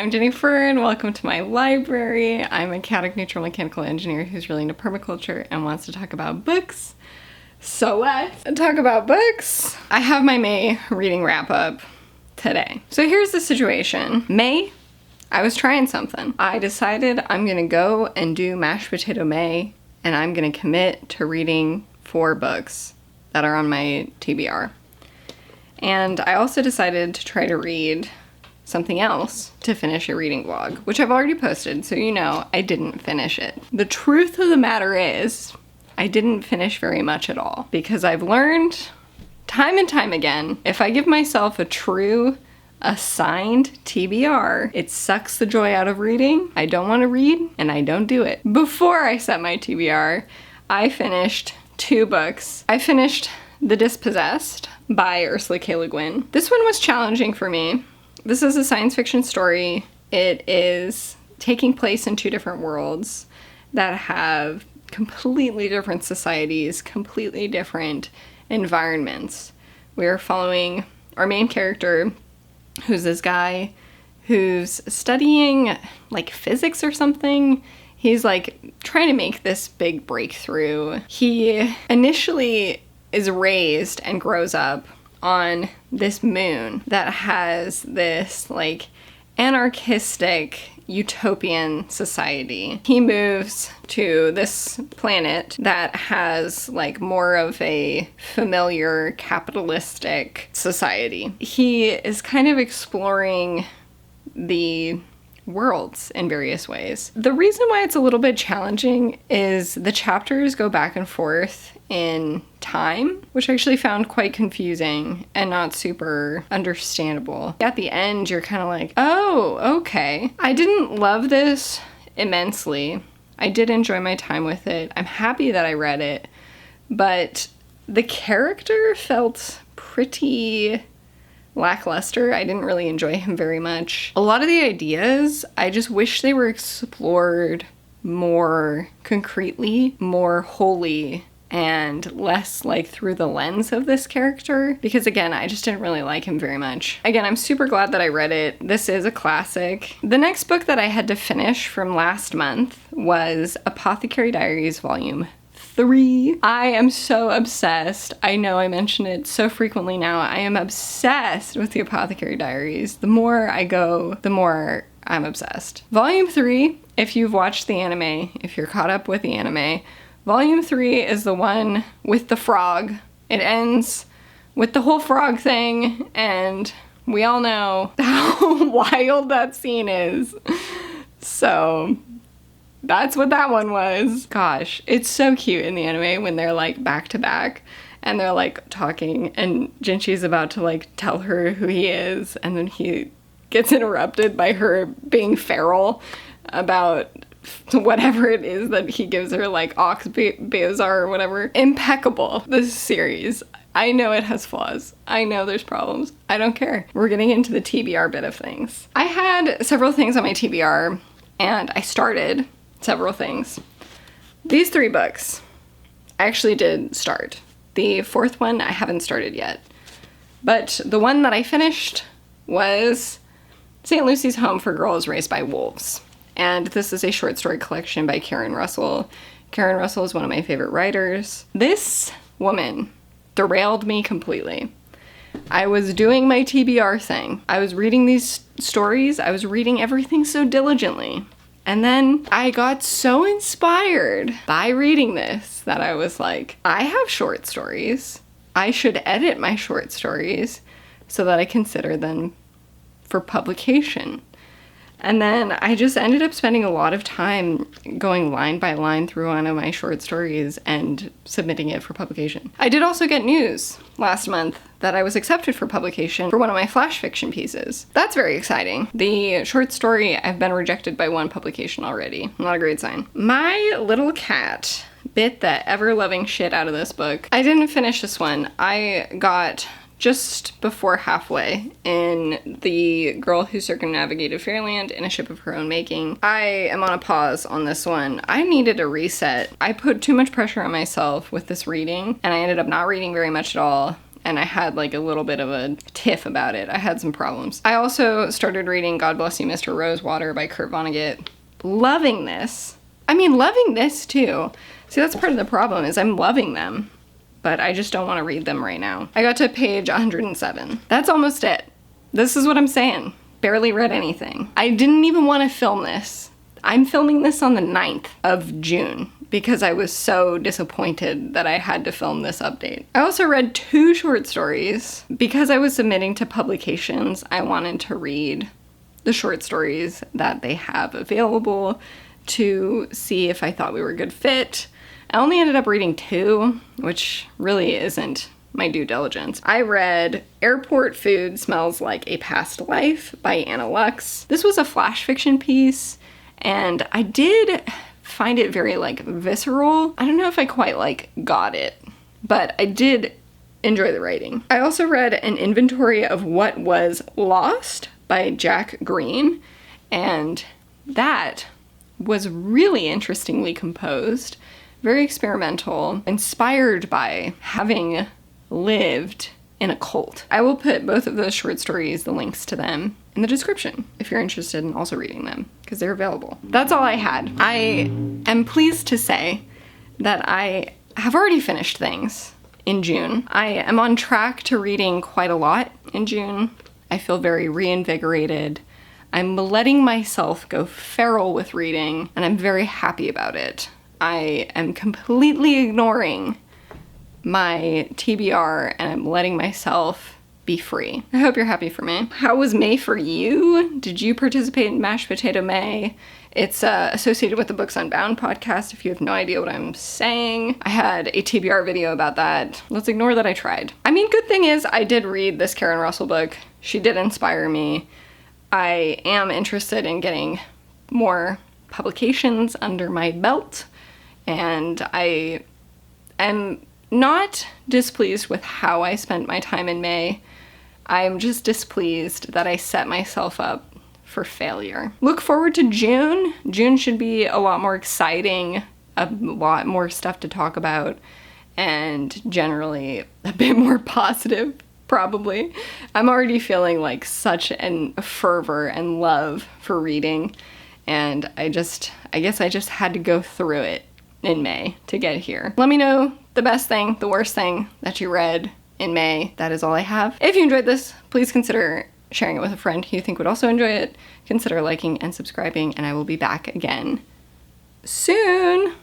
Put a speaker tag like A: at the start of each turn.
A: I'm Jennifer and welcome to my library. I'm a chaotic neutral mechanical engineer who's really into permaculture and wants to talk about books. So let's talk about books. I have my May reading wrap up today. So here's the situation. May, I was trying something. I decided I'm gonna go and do mashed potato May and I'm gonna commit to reading 4 books that are on my TBR. And I also decided to try to read something else to finish a reading vlog, which I've already posted, so you know I didn't finish it. The truth of the matter is, I didn't finish very much at all, because I've learned time and time again, if I give myself a true assigned TBR, it sucks the joy out of reading. I don't want to read, and I don't do it. Before I set my TBR, I finished 2 books. I finished The Dispossessed by Ursula K. Le Guin. This one was challenging for me. This is a science fiction story. It is taking place in 2 different worlds that have completely different societies, completely different environments. We are following our main character, who's this guy who's studying like physics or something. He's like trying to make this big breakthrough. He initially is raised and grows up on this moon that has this like anarchistic utopian society. He moves to this planet that has like more of a familiar capitalistic society. He is kind of exploring the worlds in various ways. The reason why it's a little bit challenging is the chapters go back and forth in time, which I actually found quite confusing and not super understandable. At the end, you're kind of like, oh, okay. I didn't love this immensely. I did enjoy my time with it. I'm happy that I read it, but the character felt pretty lackluster. I didn't really enjoy him very much. A lot of the ideas, I just wish they were explored more concretely, more wholly, and less like through the lens of this character, because again, I just didn't really like him very much. Again, I'm super glad that I read it. This is a classic. The next book that I had to finish from last month was Apothecary Diaries Volume 3. I am so obsessed. I know I mention it so frequently now. I am obsessed with the Apothecary Diaries. The more I go, the more I'm obsessed. Volume 3, if you've watched the anime, if you're caught up with the anime, Volume 3 is the one with the frog. It ends with the whole frog thing, and we all know how wild that scene is. So that's what that one was. Gosh, it's so cute in the anime when they're like back to back and they're like talking and Jinchi's about to like tell her who he is, and then he gets interrupted by her being feral about whatever it is that he gives her, like Ox Beozar or whatever. Impeccable, this series. I know it has flaws. I know there's problems. I don't care. We're getting into the TBR bit of things. I had several things on my TBR and I started several things. These 3 books I actually did start. The 4th one I haven't started yet. But the one that I finished was St. Lucy's Home for Girls Raised by Wolves. And this is a short story collection by Karen Russell. Karen Russell is one of my favorite writers. This woman derailed me completely. I was doing my TBR thing. I was reading these stories. I was reading everything so diligently. And then I got so inspired by reading this that I was like, I have short stories. I should edit my short stories so that I consider them for publication. And then I just ended up spending a lot of time going line by line through one of my short stories and submitting it for publication. I did also get news last month that I was accepted for publication for one of my flash fiction pieces. That's very exciting. The short story, I've been rejected by 1 publication already. Not a great sign. My little cat bit the ever-loving shit out of this book. I didn't finish this one. I got just before halfway in The Girl Who Circumnavigated Fairyland in a Ship of Her Own Making. I am on a pause on this one. I needed a reset. I put too much pressure on myself with this reading, and I ended up not reading very much at all. and I had like a little bit of a tiff about it. I had some problems. I also started reading God Bless You, Mr. Rosewater by Kurt Vonnegut. Loving this. I mean, loving this too. See, that's part of the problem, is I'm loving them, but I just don't want to read them right now. I got to page 107. That's almost it. This is what I'm saying. Barely read anything. I didn't even want to film this. I'm filming this on the 9th of June because I was so disappointed that I had to film this update. I also read 2 short stories. Because I was submitting to publications, I wanted to read the short stories that they have available to see if I thought we were a good fit. I only ended up reading 2, which really isn't my due diligence. I read Airport Food Smells Like a Past Life by Anna Lux. This was a flash fiction piece, and I did find it very like visceral. I don't know if I quite like got it, but I did enjoy the writing. I also read An Inventory of What Was Lost by Jack Green, and that was really interestingly composed, very experimental, inspired by having lived in a cult. I will put both of those short stories, the links to them, in the description if you're interested in also reading them, because they're available. That's all I had. I am pleased to say that I have already finished things in June. I am on track to reading quite a lot in June. I feel very reinvigorated. I'm letting myself go feral with reading, and I'm very happy about it. I am completely ignoring my TBR, and I'm letting myself be free. I hope you're happy for me. How was May for you? Did you participate in Mashed Potato May? It's associated with the Books Unbound podcast, if you have no idea what I'm saying. I had a TBR video about that. Let's ignore that I tried. I mean, good thing is I did read this Karen Russell book. She did inspire me. I am interested in getting more publications under my belt, and I am not displeased with how I spent my time in May. I'm just displeased that I set myself up for failure. Look forward to June. June should be a lot more exciting, a lot more stuff to talk about, and generally a bit more positive, probably. I'm already feeling like such a fervor and love for reading, and I guess I just had to go through it in May to get here. Let me know the best thing, the worst thing that you read in May. That is all I have. If you enjoyed this, please consider sharing it with a friend who you think would also enjoy it. Consider liking and subscribing, and I will be back again soon.